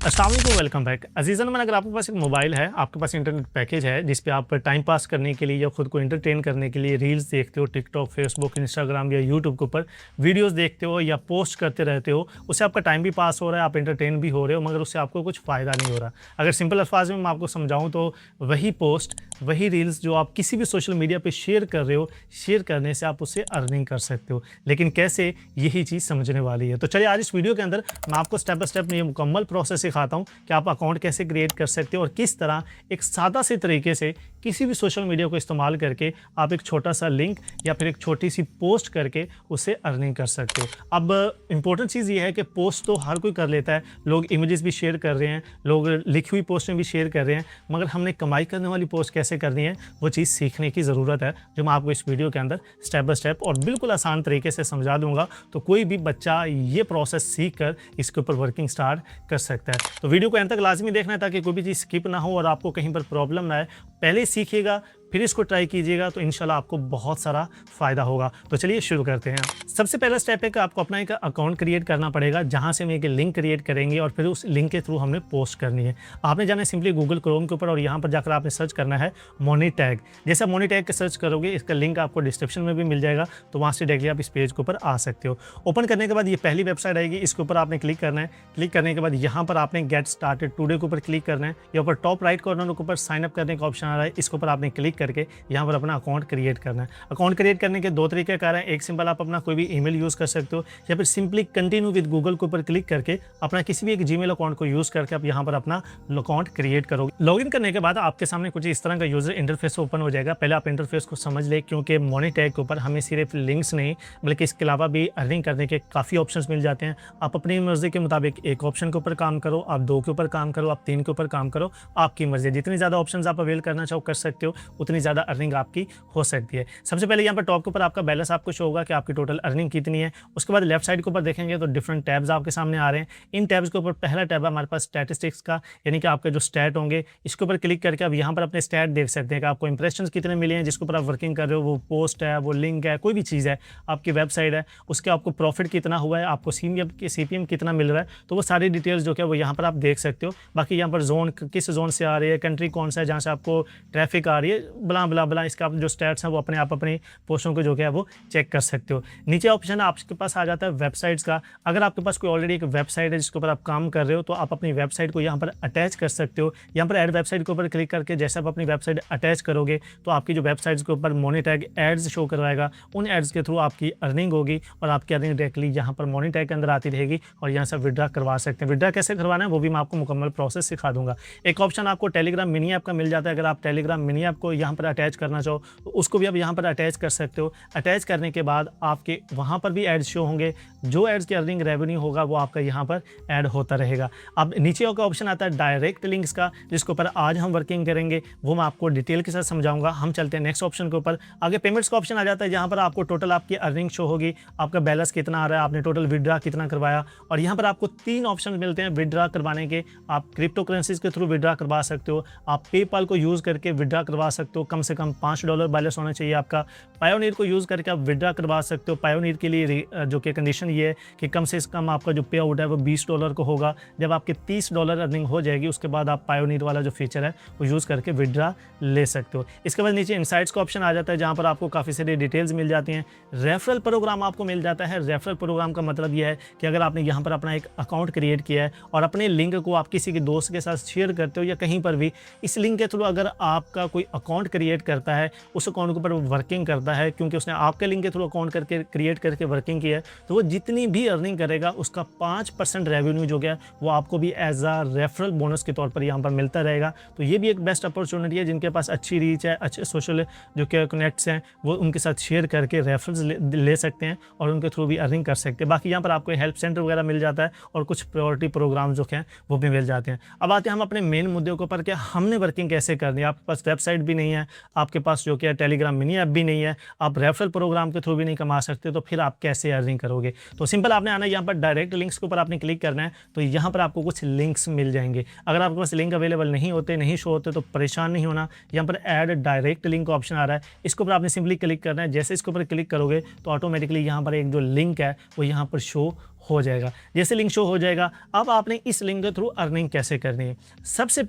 अस्सलाम वालेकुम, welcome back. Azizan मन, अगर आपके पास एक मोबाइल है, आपके पास इंटरनेट पैकेज है जिस पे आप टाइम पास करने के लिए या खुद को एंटरटेन करने के लिए रील्स देखते हो, टिकटॉक, फेसबुक, इंस्टाग्राम या यूट्यूब के ऊपर वीडियोस देखते हो या पोस्ट करते रहते हो, उससे आपका टाइम भी पास हो रहा है, आप एंटरटेन भी हो रहे हो, मगर उससे आपको कुछ फ़ायदा नहीं हो रहा। अगर सिंपल अल्फाज में मैं आपको समझाऊँ तो वही पोस्ट, वही रील्स जो आप किसी भी सोशल मीडिया पर शेयर कर रहे हो, शेयर करने से आप उससे अर्निंग कर सकते हो। लेकिन कैसे, यही चीज़ समझने वाली है। तो चलिए आज इस वीडियो के अंदर मैं आपको स्टेप बाय स्टेप ये मुकम्मल प्रोसेस सिखाता हूँ कि आप अकाउंट कैसे क्रिएट कर सकते हो और किस तरह एक सादा से तरीके से किसी भी सोशल मीडिया को इस्तेमाल करके आप एक छोटा सा लिंक या फिर एक छोटी सी पोस्ट करके उससे अर्निंग कर सकते हो। अब इंपॉर्टेंट चीज़ ये है कि पोस्ट तो हर कोई कर लेता है, लोग इमेजेस भी शेयर कर रहे हैं, लोग लिखी हुई पोस्टें भी शेयर कर रहे हैं, मगर हमने कमाई करने वाली पोस्ट कैसे करनी है वो चीज़ सीखने की ज़रूरत है, जो मैं आपको इस वीडियो के अंदर स्टेप बाय स्टेप और बिल्कुल आसान तरीके से समझा दूंगा। तो कोई भी बच्चा ये प्रोसेस सीख कर इसके ऊपर वर्किंग स्टार्ट कर सकता है। तो वीडियो को एंड तक लाजमी देखना है ताकि कोई भी चीज़ स्किप ना हो और आपको कहीं पर प्रॉब्लम ना आए। पहले सीखिएगा फिर इसको ट्राई कीजिएगा तो इंशाल्लाह आपको बहुत सारा फ़ायदा होगा। तो चलिए शुरू करते हैं। सबसे पहला स्टेप है कि आपको अपना एक अकाउंट क्रिएट करना पड़ेगा, जहां से हम एक लिंक क्रिएट करेंगे और फिर उस लिंक के थ्रू हमने पोस्ट करनी है। आपने जाना है सिंपली गूगल क्रोम के ऊपर और यहाँ पर जाकर आपने सर्च करना है मोनी टैग। जैसा मोनी टैग के सर्च करोगे, इसका लिंक आपको डिस्क्रिप्शन में भी मिल जाएगा, तो वहाँ से डायरेक्टली आप इस पेज के ऊपर आ सकते हो। ओपन करने के बाद ये पहली वेबसाइट आएगी, इसके ऊपर आपने क्लिक करना है। क्लिक करने के बाद यहाँ पर आपने गेट स्टार्टेड टुडे के ऊपर क्लिक करना है। यहाँ पर टॉप राइट कॉर्नर के ऊपर साइन अप करने का ऑप्शन आ रहा है, इसके ऊपर आपने क्लिक करके यहाँ पर अपना अकाउंट क्रिएट करना है। अकाउंट क्रिएट करने के दो तरीके कार हैं, एक सिंपल आप अपना कोई भी ईमेल यूज़ कर सकते हो या फिर सिंपली कंटिन्यू विद गूगल के ऊपर क्लिक करके अपना किसी भी एक जीमेल अकाउंट को यूज़ करके आप यहाँ पर अपना अकाउंट क्रिएट करोगे। लॉगिन करने के बाद आपके सामने कुछ इस तरह का यूजर इंटरफेस ओपन हो जाएगा। पहले आप इंटरफेस को समझ ले, क्योंकि मोनी टैग के ऊपर हमें सिर्फ लिंक्स नहीं बल्कि इसके अलावा भी अर्निंग करने के काफ़ी ऑप्शंस मिल जाते हैं। आप अपनी मर्जी के मुताबिक एक ऑप्शन के ऊपर काम करो, आप दो के ऊपर काम करो, आप तीन के ऊपर काम करो, आपकी मर्जी। जितनी ज़्यादा ऑप्शंस आप अवेल करना चाहो कर सकते हो, उतनी ज़्यादा अर्निंग आपकी हो सकती है। सबसे पहले यहाँ पर टॉप के ऊपर आपका बैलेंस आपको शो होगा कि आपकी टोटल अर्निंग कितनी है। उसके बाद लेफ्ट साइड के ऊपर देखेंगे तो डिफरेंट टैब्स आपके सामने आ रहे हैं। इन टैब्स के ऊपर पहला टैब है हमारे पास स्टैटिस्टिक्स का, यानी कि आपके जो स्टैट होंगे, इसके ऊपर क्लिक करके आप यहाँ पर अपने स्टैट देख सकते हैं कि आपको इंप्रेशंस कितने मिले हैं, जिसके ऊपर आप वर्किंग कर रहे हो, वो पोस्ट है, वो लिंक है, कोई भी चीज़ है, आपकी वेबसाइट है, उसके आपको प्रॉफिट कितना हुआ है, आपको सीपीएम कितना मिल रहा है, तो वो सारी डिटेल्स जो है वो यहाँ पर आप देख सकते हो। बाकी यहाँ पर जोन किस जोन से आ रही है, कंट्री कौन सा है जहाँ से आपको ट्रैफिक आ रही है, बला बला बला, इसका जो स्टैट्स हैं वो अपने आप अपनी पोस्टों को जो है वो चेक कर सकते हो। नीचे ऑप्शन आपके पास आ जाता है वेबसाइट्स का। अगर आपके पास कोई ऑलरेडी एक वेबसाइट है जिसके ऊपर आप काम कर रहे हो, तो आप अपनी वेबसाइट को यहाँ पर अटैच कर सकते हो। यहाँ पर ऐड वेबसाइट के ऊपर क्लिक करके जैसे आप अपनी वेबसाइट अटैच करोगे तो आपकी जो वेबसाइट्स के ऊपर मोनी टैग एड्स शो करवाएगा। उन एड्स के थ्रू आपकी अर्निंग होगी और आपकी अर्निंग डायरेक्टली यहाँ पर मोनी टैग के अंदर आती रहेगी और यहाँ से विड्रा करवा सकते हैं। विड्रा कैसे करवाना है वो भी मैं आपको मुकम्मल प्रोसेस सिखा दूंगा। एक ऑप्शन आपको टेलीग्राम मिनी ऐप का मिल जाता है। अगर आप टेलीग्राम मिनी ऐप को यहाँ पर अटैच करना चाहो तो उसको भी आप यहाँ पर अटैच कर सकते हो। अटैच करने के बाद आपके वहाँ पर भी एड्स शो होंगे, जो एड्स की अर्निंग रेवेन्यू होगा वो आपका यहाँ पर ऐड होता रहेगा। अब नीचे का ऑप्शन आता है डायरेक्ट लिंक्स का, जिसके ऊपर आज हम वर्किंग करेंगे, वो मैं आपको डिटेल के साथ समझाऊंगा। हम चलते हैं नेक्स्ट ऑप्शन के ऊपर। आगे पेमेंट्स का ऑप्शन आ जाता है, जहाँ पर आपको टोटल आपकी अर्निंग शो होगी, आपका बैलेंस कितना आ रहा है, आपने टोटल विड्रा कितना करवाया। और यहाँ पर आपको तीन ऑप्शन मिलते हैं विड्रा करवाने के। आप क्रिप्टो करेंसीज के थ्रू विड्रा करवा सकते हो, आप पेपाल को यूज़ करके विड्रा करवा सकते हो, कम से कम $5 बैलेंस होना चाहिए आपका। पायोनियर को यूज़ करके आप विड्रा करवा सकते हो। पायोनियर के लिए जो कि कंडीशन ये है कि कम से कम आपका जो पे आउट है वो $20 को होगा। जब आपके $30 अर्निंग हो जाएगी उसके बाद आप पायोनियर वाला जो फीचर है वो यूज़ करके विड्रा ले सकते हो। इसके बाद नीचे इनसाइट्स का ऑप्शन आ जाता है, जहाँ पर आपको काफ़ी सारी डिटेल्स मिल जाती हैं। रेफरल प्रोग्राम आपको मिल जाता है। रेफरल प्रोग्राम का मतलब ये है कि अगर आपने यहाँ पर अपना एक अकाउंट क्रिएट किया है और अपने लिंक को आप किसी के दोस्त के साथ शेयर करते हो या कहीं पर भी, इस लिंक के थ्रू अगर आपका कोई अकाउंट क्रिएट करता है, उस अकाउंट के ऊपर वर्किंग करता है, क्योंकि उसने आपके लिंक के थ्रू अकाउंट करके क्रिएट करके वर्किंग की है, तो वो जितनी भी अर्निंग करेगा उसका 5% रेवेन्यू जो गया वो आपको भी एज आ रेफरल बोनस के तौर पर यहाँ पर मिलता रहेगा। तो ये भी एक बेस्ट अपॉर्चुनिटी है। जिनके पास अच्छी रीच है, अच्छे सोशल जो कि कनेक्ट्स हैं, वो उनके साथ शेयर करके रेफरल्स ले सकते हैं और उनके थ्रू भी अर्निंग कर सकते हैं। बाकी यहाँ पर आपको हेल्प सेंटर वगैरह मिल जाता है और कुछ प्रायोरिटी प्रोग्राम जो हैं वो भी मिल जाते हैं। अब आते हैं हम अपने मेन मुद्दे के ऊपर कि हमने वर्किंग कैसे करनी है। आपके पास वेबसाइट भी नहीं है, आपके पास जो कि टेलीग्राम मिनी ऐप भी नहीं है, आप रेफरल प्रोग्राम के थ्रू भी नहीं कमा सकते, तो फिर आप कैसे अर्निंग करोगे। तो सिंपल आपने आना है यहाँ पर डायरेक्ट लिंक्स के ऊपर आपने क्लिक करना है, तो यहाँ पर आपको कुछ लिंक्स मिल जाएंगे। अगर आपके पास लिंक अवेलेबल नहीं होते, नहीं शो होते, तो परेशान नहीं होना। यहाँ पर ऐड डायरेक्ट लिंक का ऑप्शन आ रहा है, इसके ऊपर आपने सिंपली क्लिक करना है। जैसे इसके ऊपर क्लिक करोगे तो ऑटोमेटिकली यहाँ पर एक जो लिंक है वो यहाँ पर शो हो जाएगा। जैसे लिंक शो हो जाएगा, अब आपने इस लिंक के थ्रू अर्निंग कैसे करनी है। सबसे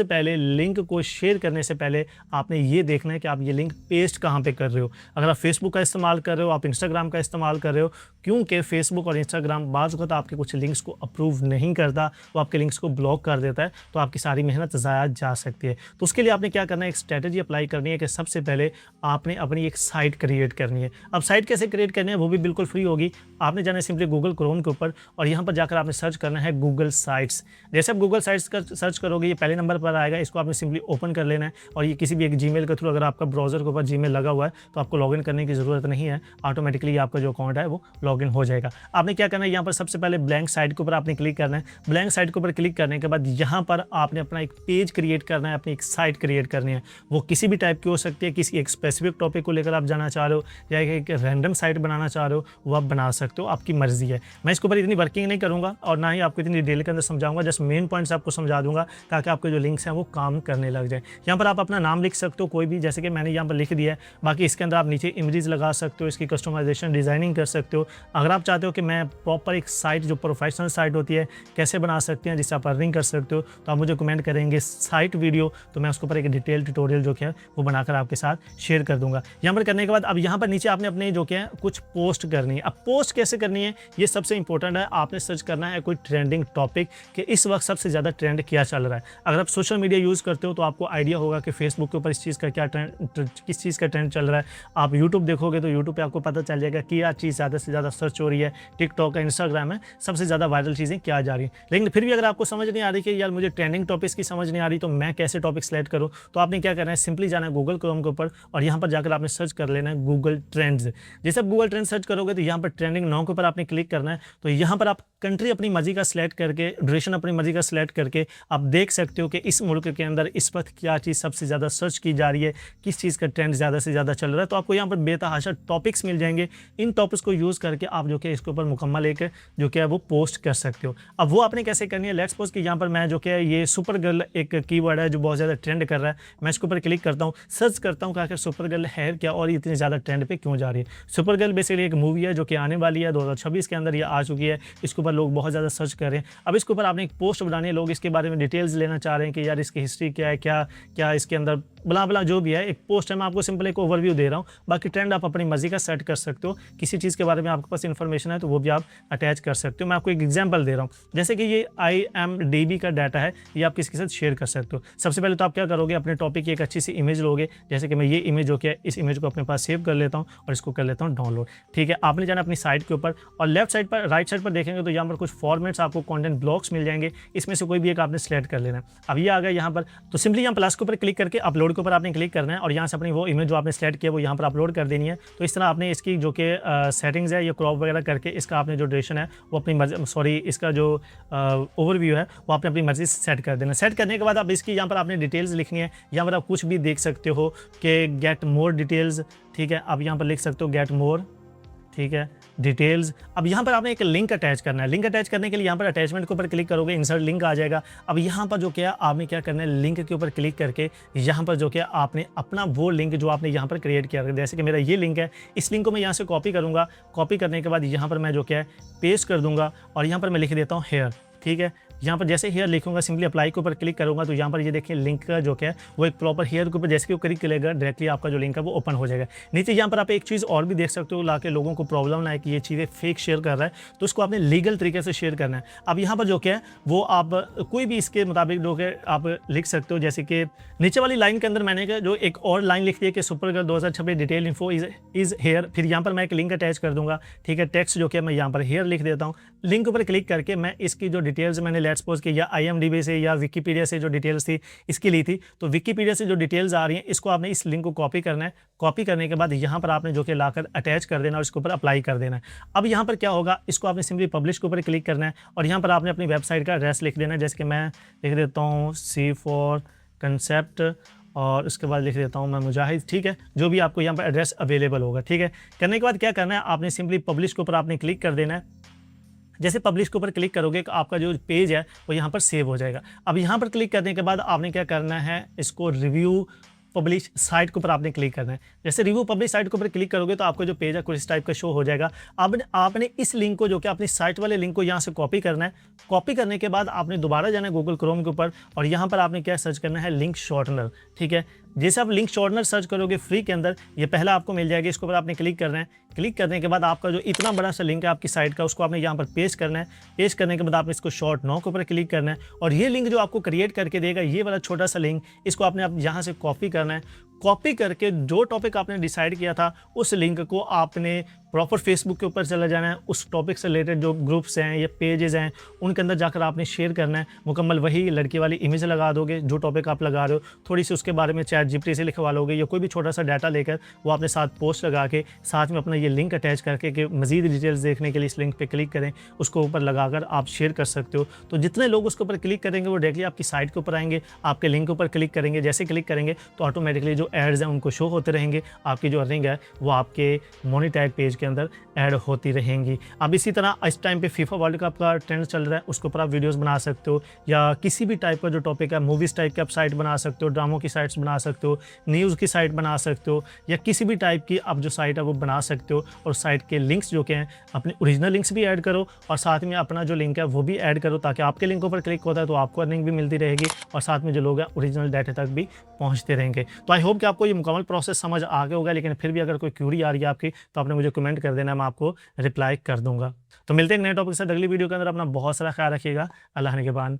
पहले लिंक को शेयर करने से पहले आपने ये देखना है कि आप ये लिंक पेस्ट कहाँ पे कर रहे हो। अगर आप फेसबुक का इस्तेमाल कर रहे हो, आप इंस्टाग्राम का इस्तेमाल कर रहे हो, क्योंकि फेसबुक और इंस्टाग्राम बाज़ वक़्त आपके कुछ लिंक्स को अप्रूव नहीं करता, वो आपके लिंक्स को ब्लॉक कर देता है, तो आपकी सारी मेहनत ज़ाया जा सकती है। तो उसके लिए आपने क्या करना है, एक स्ट्रैटेजी अप्लाई करनी है कि सबसे पहले आपने अपनी एक साइट क्रिएट करनी है। अब साइट कैसे क्रिएट करनी है, वो भी बिल्कुल फ्री होगी। आपने जाना है सिंपली गूगल क्रोम के ऊपर और यहाँ पर जाकर आपने सर्च करना है गूगल साइट्स। जैसे आप गूगल साइट्स का सर्च करोगे, ये पहले नंबर पर आएगा, इसको आपने सिंपली ओपन कर लेना है और ये किसी भी एक जीमेल के थ्रू, अगर आपका ब्राउज़र के ऊपर जीमेल लगा हुआ है तो आपको लॉगिन करने की ज़रूरत नहीं है, ऑटोमेटिकली आपका जो अकाउंट है वो लॉगिन हो जाएगा। आपने क्या करना है, यहाँ पर सबसे पहले ब्लैंक साइट के ऊपर आपने क्लिक करना है। ब्लैंक साइट के ऊपर क्लिक करने के बाद यहाँ पर आपने अपना एक पेज क्रिएट करना है, अपनी एक साइट क्रिएट करनी है। वो किसी भी टाइप की हो सकती है, किसी एक स्पेसिफिक टॉपिक को लेकर आप जाना चाह रहे हो या एक रैंडम साइट बनाना चाह रहे हो, वो आप बना सकते हो, आपकी मर्जी है। मैं इसके ऊपर इतनी वर्किंग नहीं करूँगा और ना ही आपको इतनी डिटेल के अंदर समझाऊंगा, जस्ट मेन पॉइंट्स आपको समझा दूंगा ताकि आपके जो लिंक्स हैं वो काम करने लग जाए। यहाँ पर आप अपना नाम लिख सकते हो कोई भी, जैसे कि मैंने यहाँ पर लिख दिया है। बाकी इसके अंदर आप नीचे इमेजेस लगा सकते हो, इसकी कस्टमाइजेशन डिज़ाइनिंग कर सकते हो। अगर आप चाहते हो कि मैं प्रॉपर एक साइट जो प्रोफेशनल साइट होती है कैसे बना सकते हैं जिससे आप अर्निंग कर सकते हो, तो आप मुझे कमेंट करेंगे साइट वीडियो, तो मैं उसके ऊपर एक डिटेल ट्यूटोरियल जो क्या है वो बनाकर आपके साथ शेयर कर दूंगा। यहाँ पर करने के बाद अब यहाँ पर नीचे आपने अपने जो क्या है कुछ पोस्ट करनी है। अब पोस्ट कैसे करनी है ये सबसे इंपॉर्टेंट है। आपने सर्च करना है कोई ट्रेंडिंग टॉपिक कि इस वक्त सबसे ज़्यादा ट्रेंड क्या चल रहा है। अगर आप सोशल मीडिया यूज़ करते हो तो आपको आइडिया होगा कि फेसबुक के ऊपर इस चीज़ का क्या ट्रेंड, किस चीज़ का ट्रेंड चल रहा है। आप यूट्यूब देखोगे तो यूट्यूब पे आपको पता चल जाएगा कि क्या चीज़ ज़्यादा से ज़्यादा सर्च हो रही है। टिकटॉक है, इंस्टाग्राम है, सबसे ज़्यादा वायरल चीज़ें क्या जा रही है। लेकिन फिर भी अगर आपको समझ नहीं आ रही कि यार मुझे ट्रेंडिंग टॉपिक्स की समझ नहीं आ रही तो मैं कैसे टॉपिक सेलेक्ट करूँ, तो आपने क्या करना है, सिंपली जाना है गूगल क्रोम के ऊपर और यहाँ पर जाकर आपने सर्च कर लेना है गूगल ट्रेंड्स। जैसे आप गूगल ट्रेंड सर्च करोगे तो यहाँ पर ट्रेंडिंग नाउ के ऊपर आपने क्लिक करना है। तो यहाँ पर आप कंट्री अपनी मर्जी का सिलेक्ट करके, ड्यूरेशन अपनी मर्जी का सिलेक्ट करके आप देख सकते हो कि इस मुल्क के अंदर इस वक्त क्या चीज़ सबसे ज़्यादा सर्च की जा रही है, किस चीज़ का ट्रेंड ज़्यादा से ज़्यादा चल रहा है। तो आपको यहाँ पर बेतहाशा टॉपिक्स मिल जाएंगे। इन टॉपिक्स को यूज़ करके आप जो कि इसके ऊपर मुकम्मल एक जो कि है वो पोस्ट कर सकते हो। अब वो आपने कैसे करनी है, लेट्स सपोज कि यहाँ पर मैं जो कि ये सुपर गर्ल एक कीवर्ड है जो बहुत ज़्यादा ट्रेंड कर रहा है, मैं इसके ऊपर क्लिक करता हूँ, सर्च करता हूँ कि आखिर सुपर गर्ल है क्या और इतनी ज़्यादा ट्रेंड पे क्यों जा रही है। सुपर गर्ल बेसिकली एक मूवी है जो कि आने वाली है 2026 के अंदर, ये आ चुकी है। इसके ऊपर लोग बहुत ज़्यादा सर्च कर रहे हैं। अब इसके ऊपर आपने एक पोस्ट बनानी है, लोग इसके बारे में डिटेल्स लेना चाह रहे हैं कि यार इसकी हिस्ट्री क्या है, क्या क्या इसके अंदर बला बला जो भी है। एक पोस्ट है, मैं आपको सिंपल एक ओवरव्यू दे रहा हूँ। बाकी ट्रेंड आप अपनी मर्जी का सेट कर सकते हो। किसी चीज़ के बारे में आपके पास इन्फॉर्मेशन है तो वो भी आप अटैच कर सकते हो। मैं आपको एक एग्जांपल दे रहा हूँ, जैसे कि ये IMDb का डाटा है, ये आप किसी के साथ शेयर कर सकते हो। सबसे पहले तो आप क्या करोगे, अपने टॉपिक की एक अच्छी सी इमेज लोगे। जैसे कि मैं ये इमेज जो कि है, इस इमेज को अपने पास सेव कर लेता हूँ और इसको कर लेता हूँ डाउनलोड। ठीक है, आपने जाना अपनी साइट के ऊपर और लेफ्ट साइड पर, राइट साइड पर देखेंगे तो यहाँ पर कुछ फॉर्मेट्स आपको कंटेंट ब्लॉक्स मिल जाएंगे। इसमें से कोई भी एक आपने सेलेक्ट कर लेना है। अब ये आ गया यहाँ पर, तो सिंपली यहाँ प्लस के ऊपर क्लिक करके अपलोड के ऊपर आपने क्लिक करना है और यहाँ से अपनी वो इमेज जो आपने सेलेक्ट किया वो यहाँ पर अपलोड कर देनी है। तो इस तरह आपने इसकी जो कि सेटिंग्स है, ये क्रॉप वगैरह करके इसका आपने जो ड्यूरेशन है वो अपनी मर्जी, सॉरी इसका जो ओवरव्यू है वो आपने अपनी मर्जी से सेट कर देना। सेट करने के बाद अब इसकी यहाँ पर आपने डिटेल्स लिखनी है। यहाँ पर आप कुछ भी देख सकते हो कि गेट मोर डिटेल्स। ठीक है, आप यहाँ पर लिख सकते हो गेट मोर, ठीक है, डिटेल्स। अब यहाँ पर आपने एक लिंक अटैच करना है। लिंक अटैच करने के लिए यहाँ पर अटैचमेंट के ऊपर क्लिक करोगे, इंसर्ट लिंक आ जाएगा। अब यहाँ पर जो क्या आपने क्या करना है, लिंक के ऊपर क्लिक करके यहाँ पर जो क्या आपने अपना वो लिंक जो आपने यहाँ पर क्रिएट किया, जैसे कि मेरा ये लिंक है, इस लिंक को मैं यहाँ से कॉपी करूँगा। कॉपी करने के बाद यहाँ पर मैं जो क्या है पेस्ट कर दूँगा और यहाँ पर मैं लिख देता हूँ हेयर। ठीक है, यहाँ पर जैसे हेयर लिखूंगा, सिंपली अप्लाई के ऊपर क्लिक करूंगा तो यहाँ पर ये देखिए लिंक का जो क्या है वो एक प्रॉपर हेयर के ऊपर जैसे कि वो क्लिक करेगा डायरेक्टली आपका जो लिंक है वो ओपन हो जाएगा। नीचे यहाँ पर आप एक चीज़ और भी देख सकते हो, लाके लोगों को प्रॉब्लम ना है कि ये चीज़ें फेक शेयर कर रहा है, तो उसको आपने लीगल तरीके से शेयर करना है। अब यहाँ पर जो क्या है वो आप कोई भी इसके मुताबिक जो है आप लिख सकते हो। जैसे कि नीचे वाली लाइन के अंदर मैंने जो एक और लाइन लिख दी है कि super girl 2026 detail info is here. फिर यहाँ पर मैं एक लिंक अटैच कर दूंगा। ठीक है, टेक्स्ट जो कि मैं यहाँ पर हेयर लिख देता हूँ। लिंक ऊपर क्लिक करके मैं इसकी जो डिटेल्स मैंने लेट्स सपोज कि या IMDb से या विकीपीडिया से जो डिटेल्स थी इसकी ली थी, तो विकीपीडिया से जो डिटेल्स आ रही हैं इसको आपने इस लिंक को कॉपी करना है। कॉपी करने के बाद यहाँ पर आपने जो कि लाकर अटैच कर देना और इसके ऊपर अप्लाई कर देना है। अब यहाँ पर क्या होगा, इसको आपने सिंपली पब्लिश के ऊपर क्लिक करना है और यहाँ पर आपने अपनी वेबसाइट का एड्रेस लिख देना है। जैसे कि मैं लिख देता हूँ C for concept और उसके बाद लिख देता हूँ मैं मुजाहिद। ठीक है, जो भी आपको यहाँ पर एड्रेस अवेलेबल होगा। ठीक है, करने के बाद क्या करना है, आपने सिंपली पब्लिश के ऊपर आपने क्लिक कर देना है। जैसे पब्लिश के ऊपर क्लिक करोगे तो आपका जो पेज है वो यहाँ पर सेव हो जाएगा। अब यहाँ पर क्लिक करने के बाद आपने क्या करना है, इसको रिव्यू पब्लिश साइट के ऊपर आपने क्लिक करना है। जैसे रिव्यू पब्लिश साइट के ऊपर क्लिक करोगे तो आपको जो पेज है कुछ इस टाइप का शो हो जाएगा। अब आपने इस लिंक को जो कि अपनी साइट वाले लिंक को यहाँ से कॉपी करना है। कॉपी करने के बाद आपने दोबारा जाना है गूगल क्रोम के ऊपर और यहाँ पर आपने क्या सर्च करना है, लिंक शॉर्टनर। ठीक है, जैसे आप लिंक शॉर्टनर सर्च करोगे फ्री के अंदर, ये पहला आपको मिल जाएगा। इसके ऊपर आपने क्लिक करना है। क्लिक करने के बाद आपका जो इतना बड़ा सा लिंक है आपकी साइट का, उसको आपने यहाँ पर पेस्ट करना है। पेस्ट करने के बाद आपने इसको शॉर्ट नाउ के ऊपर क्लिक करना है और ये लिंक जो आपको क्रिएट करके देगा, ये वाला छोटा सा लिंक, इसको आपने आप यहाँ से कॉपी करना है। कॉपी करके जो टॉपिक आपने डिसाइड किया था उस लिंक को आपने प्रॉपर फेसबुक के ऊपर चला जाना है। उस टॉपिक से रिलेटेड जो ग्रुप्स हैं या पेजेस हैं उनके अंदर जाकर आपने शेयर करना है। मुकम्मल वही लड़की वाली इमेज लगा दोगे जो टॉपिक आप लगा रहे हो, थोड़ी सी उसके बारे में चैट जीपीटी से लिखवा लोगे या कोई भी छोटा सा डाटा लेकर वो आपने साथ पोस्ट लगा के साथ में अपना ये लिंक अटैच करके कि मज़ीद डिटेल्स देखने के लिए इस लिंक पे क्लिक करें, उसको ऊपर लगाकर आप शेयर कर सकते हो। तो जितने लोग उसके ऊपर क्लिक करेंगे वो डायरेक्टली आपकी साइट के ऊपर आएंगे, आपके लिंक के ऊपर क्लिक करेंगे। जैसे क्लिक करेंगे तो ऑटोमेटिकली जो एड्स हैं उनको शो होते रहेंगे, आपकी जो अर्निंग है वो आपके मोनेटाइज पेज के अंदर ऐड होती रहेंगी। अब इसी तरह इस टाइम पे फीफा वर्ल्ड कप का ट्रेंड चल रहा है, उसके ऊपर आप वीडियोस बना सकते हो या किसी भी टाइप का जो टॉपिक है, मूवीज़ टाइप की आप साइट बना सकते हो, ड्रामों की साइट्स बना सकते हो, न्यूज़ की साइट बना सकते हो या किसी भी टाइप की आप जो साइट है वो बना सकते हो। और साइट के लिंक्स जो कि हैं अपने ओरिजिनल लिंक्स भी ऐड करो और साथ में अपना जो लिंक है वो भी ऐड करो, ताकि आपके लिंकों पर क्लिक होता है तो आपको अर्निंग भी मिलती रहेगी और साथ में जो लोग हैं ओरिजिनल डाटा तक भी पहुँचते रहेंगे। तो आई होप कि आपको ये मुकम्मल प्रोसेस समझ आ गया होगा, लेकिन फिर भी अगर कोई क्यूरी आ रही है आपकी तो आपने मुझे कमेंट कर देना, मैं आपको रिप्लाई कर दूंगा। तो मिलते हैं एक नए टॉपिक के साथ अगली वीडियो के अंदर। अपना बहुत सारा ख्याल रखिएगा। अल्लाह निगहबान।